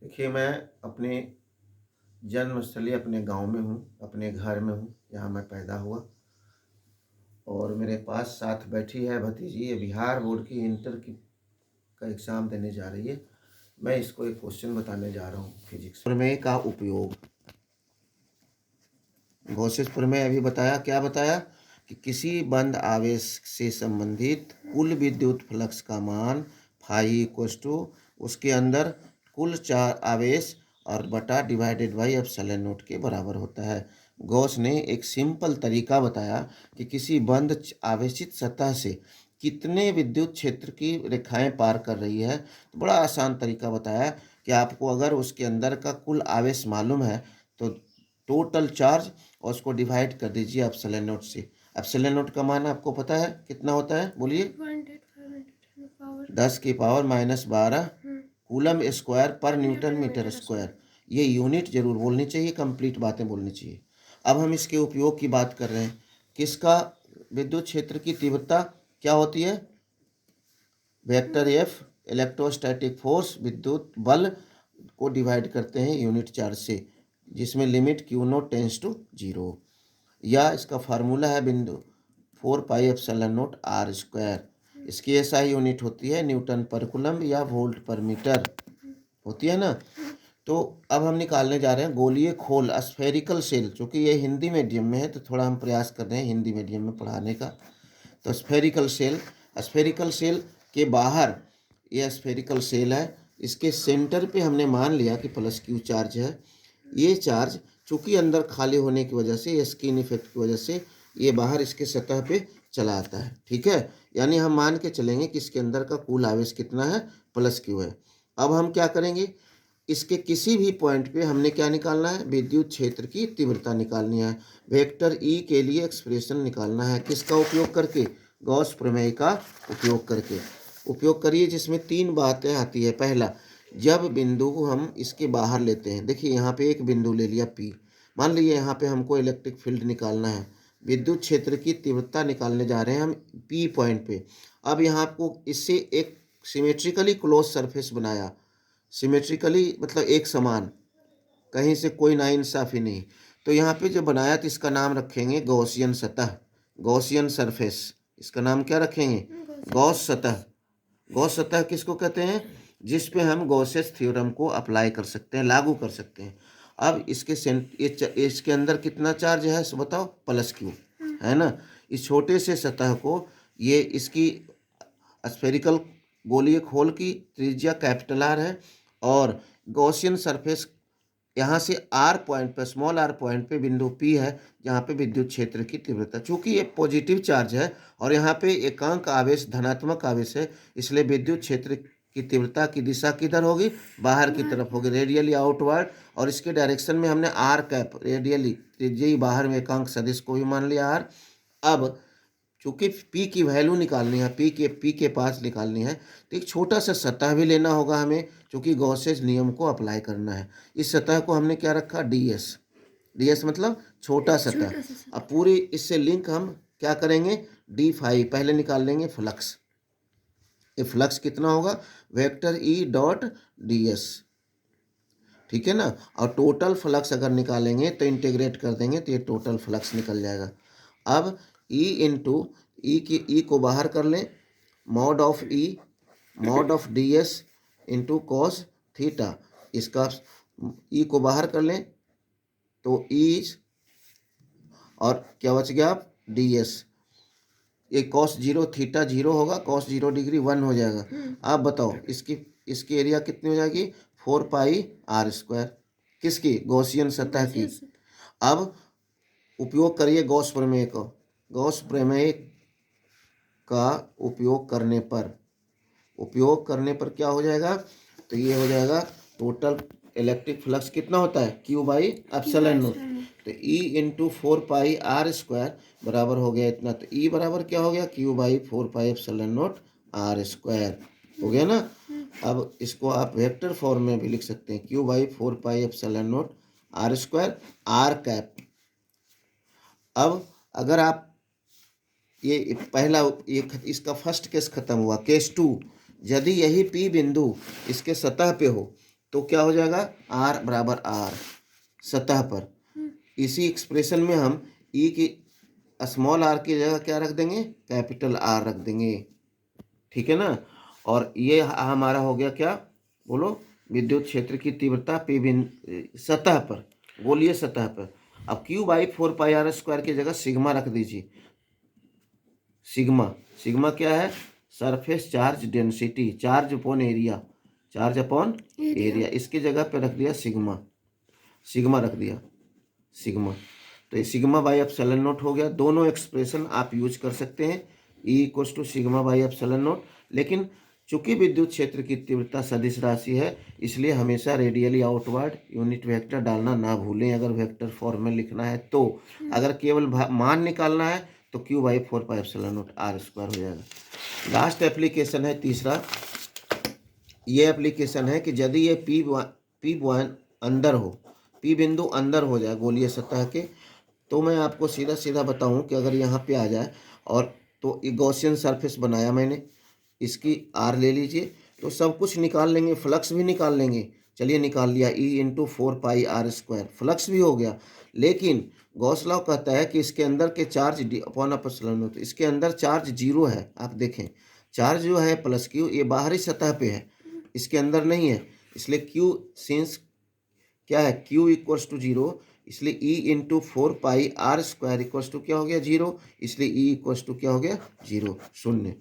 देखिए, मैं अपने जन्मस्थली अपने गाँव में हूँ, अपने घर में हूँ, यहाँ मैं पैदा हुआ और मेरे पास साथ बैठी है भतीजी, ये बिहार बोर्ड की इंटर की का एग्ज़ाम देने जा रही है। मैं इसको एक क्वेश्चन बताने जा रहा हूँ फिज़िक्स। प्रमेय का उपयोग। गॉसेस प्रमेय अभी बताया, क्या बताया कि किसी बंद आवेश से संबंधित कुल विद्युत फ्लक्स का मान फाई इक्वल्स टू उसके अंदर कुल चार आवेश और बटा डिवाइडेड बाई एप्सिलॉन नॉट के बराबर होता है। गॉस ने एक सिंपल तरीका बताया कि किसी बंद आवेशित सतह से कितने विद्युत क्षेत्र की रेखाएं पार कर रही है। तो बड़ा आसान तरीका बताया कि आपको अगर उसके अंदर का कुल आवेश मालूम है तो टोटल चार्ज और उसको डिवाइड कर दीजिए एप्सिलॉन नॉट से। एप्सिलॉन नॉट का मान आपको पता है कितना होता है, बोलिए? 10⁻⁻12 कूलम स्क्वायर पर न्यूटन मीटर स्क्वायर। ये यूनिट जरूर बोलनी चाहिए, कंप्लीट बातें बोलनी चाहिए। अब हम इसके उपयोग की बात कर रहे हैं। किसका? विद्युत क्षेत्र की तीव्रता क्या होती है? वेक्टर एफ इलेक्ट्रोस्टैटिक फोर्स विद्युत बल को डिवाइड करते हैं यूनिट चार्ज से, जिसमें limit Q not tends to 0, या इसका फार्मूला है बिंदु 4 pi epsilon not r square. इसकी एसआई यूनिट होती है न्यूटन पर कूलम या वोल्ट पर मीटर होती है ना। तो अब हम निकालने जा रहे हैं गोलीय खोल स्फेरिकल सेल। चूँकि ये हिंदी मीडियम में है तो थोड़ा हम प्रयास कर रहे हैं हिंदी मीडियम में पढ़ाने का। तो स्फेरिकल सेल के बाहर ये स्फेरिकल सेल है, इसके सेंटर पे हमने मान लिया कि प्लस क्यू चार्ज है। ये चार्ज चूँकि अंदर खाली होने की वजह से, स्किन इफेक्ट की वजह से ये बाहर इसके सतह पे चला आता है। ठीक है, यानी हम मान के चलेंगे कि इसके अंदर का कुल आवेश कितना है, प्लस क्यू है। अब हम क्या करेंगे, इसके किसी भी पॉइंट पे हमने क्या निकालना है, विद्युत क्षेत्र की तीव्रता निकालनी है। वेक्टर ई के लिए एक्सप्रेशन निकालना है, किसका उपयोग करके? गॉस प्रमेय का उपयोग करके। उपयोग करिए, जिसमें तीन बातें आती है। पहला, जब बिंदु हम इसके बाहर लेते हैं, देखिए यहाँ पे एक बिंदु ले लिया P, मान लीजिए यहाँ पे हमको इलेक्ट्रिक फील्ड निकालना है, विद्युत क्षेत्र की तीव्रता निकालने जा रहे हैं हम P पॉइंट पे। अब यहाँ आपको इससे एक सिमेट्रिकली क्लोज सरफेस बनाया, सिमेट्रिकली मतलब एक समान, कहीं से कोई नाइंसाफी नहीं। तो यहाँ पे जो बनाया तो इसका नाम रखेंगे गॉसियन सतह, गॉसियन सरफेस। इसका नाम क्या रखेंगे? गॉस सतह। गॉस सतह किसको कहते हैं? जिस पे हम गॉसेस थ्योरम को अप्लाई कर सकते हैं, लागू कर सकते हैं। अब इसके अंदर कितना चार्ज है बताओ? प्लस क्यू है ना। इस छोटे से सतह को, ये इसकी स्फेरिकल गोलीय खोल की त्रिज्या कैपिटल आर है और गॉसियन सरफेस यहाँ से आर पॉइंट पर, स्मॉल आर पॉइंट पे बिंदु पी है जहाँ पे विद्युत क्षेत्र की तीव्रता, चूंकि ये पॉजिटिव चार्ज है और यहाँ पे एकांक आवेश धनात्मक आवेश है, इसलिए विद्युत क्षेत्र की तीव्रता की दिशा किधर होगी? बाहर की तरफ होगी, रेडियली आउटवर्ड। और इसके डायरेक्शन में हमने आर कैप रेडियली, त्रिज्यी बाहर में एकांक सदिश को भी मान लिया आर। अब चूंकि पी की वैल्यू निकालनी है, पी के पास निकालनी है, तो एक छोटा सा सतह भी लेना होगा हमें, क्योंकि गॉसेज नियम को अप्लाई करना है। इस सतह को हमने क्या रखा? डीएस। डीएस मतलब छोटा सतह। अब पूरी इससे लिंक हम क्या करेंगे? डी फाई पहले निकाल लेंगे फ्लक्स। ये फ्लक्स कितना होगा? Vector E dot DS. ठीक है ना। और टोटल फ्लक्स अगर निकालेंगे तो इंटीग्रेट कर देंगे तो ये टोटल फ्लक्स निकल जाएगा। अब ई इंटू ई को बाहर कर लें, mod of D S into cos theta. इसका ई को बाहर कर लें तो ई, और क्या बच गया? आप डी एस। ये कॉस 0 थीटा 0 होगा, कॉस 0 डिग्री 1 हो जाएगा। आप बताओ इसकी एरिया कितनी हो जाएगी? 4 पाई r स्क्वायर। किसकी? गॉसियन सतह की। अब उपयोग करिए गॉस प्रमेय का। गॉस प्रमेय का उपयोग करने पर क्या हो जाएगा? तो ये हो जाएगा टोटल इलेक्ट्रिक फ्लक्स कितना होता है? Q by epsilon not. तो ई इंटू 4 पाई r स्क्वायर बराबर हो गया इतना। तो ई बराबर क्या हो गया? Q by 4 pi epsilon not r square हो गया ना। अब इसको आप वेक्टर फॉर्म में भी लिख सकते हैं, Q by 4 pi epsilon not r square r cap. अब अगर आप ये पहला ये इसका फर्स्ट केस खत्म हुआ। केस 2, यदि यही पी बिंदु इसके सतह पे हो तो क्या हो जाएगा, आर बराबर आर सतह पर। इसी एक्सप्रेशन में हम ई की स्मॉल आर की जगह क्या रख देंगे, कैपिटल आर रख देंगे, ठीक है ना। और ये हमारा हो गया क्या, बोलो, विद्युत क्षेत्र की तीव्रता पी बिंदु सतह पर, गोलीय सतह पर। अब Q/4πr² की जगह सिग्मा रख दीजिए। सिग्मा, सिग्मा क्या है, surface charge density, charge upon area, charge upon area, इसकी जगह पे रख दिया सिग्मा, सिग्मा रख दिया सिग्मा। तो ये सिग्मा बाई एप्सिलॉन नॉट हो गया। दोनों एक्सप्रेशन आप यूज कर सकते हैं, E equals to sigma by epsilon not. लेकिन चूंकि विद्युत क्षेत्र की तीव्रता सदिश राशि है, इसलिए हमेशा रेडियली आउटवर्ड यूनिट वेक्टर डालना ना भूलें अगर वेक्टर फॉर्म में लिखना है तो। अगर केवल मान निकालना है तो Q/4πε0r² हो जाएगा। लास्ट एप्लीकेशन है तीसरा, ये एप्लीकेशन है कि यदि ये P1 अंदर हो, P बिंदु अंदर हो जाए गोलीय सतह के, तो मैं आपको सीधा सीधा बताऊं कि अगर यहाँ पे आ जाए और तो ये गॉसियन सरफेस बनाया मैंने, इसकी आर ले लीजिए तो सब कुछ निकाल लेंगे, फ्लक्स भी निकाल लेंगे। चलिए निकाल लिया, E × 4πr², फ्लक्स भी हो गया। लेकिन गॉस लॉ कहता है कि इसके अंदर के चार्ज D/ε, तो इसके अंदर चार्ज जीरो है। आप देखें चार्ज जो है प्लस Q, ये बाहरी सतह पे है, इसके अंदर नहीं है, इसलिए Q सिंस क्या है, Q इक्वल्स टू जीरो, इसलिए E × 4πr² इक्वल्स टू क्या हो गया, जीरो, इसलिए E इक्वल्स टू क्या हो गया, जीरो, शून्य।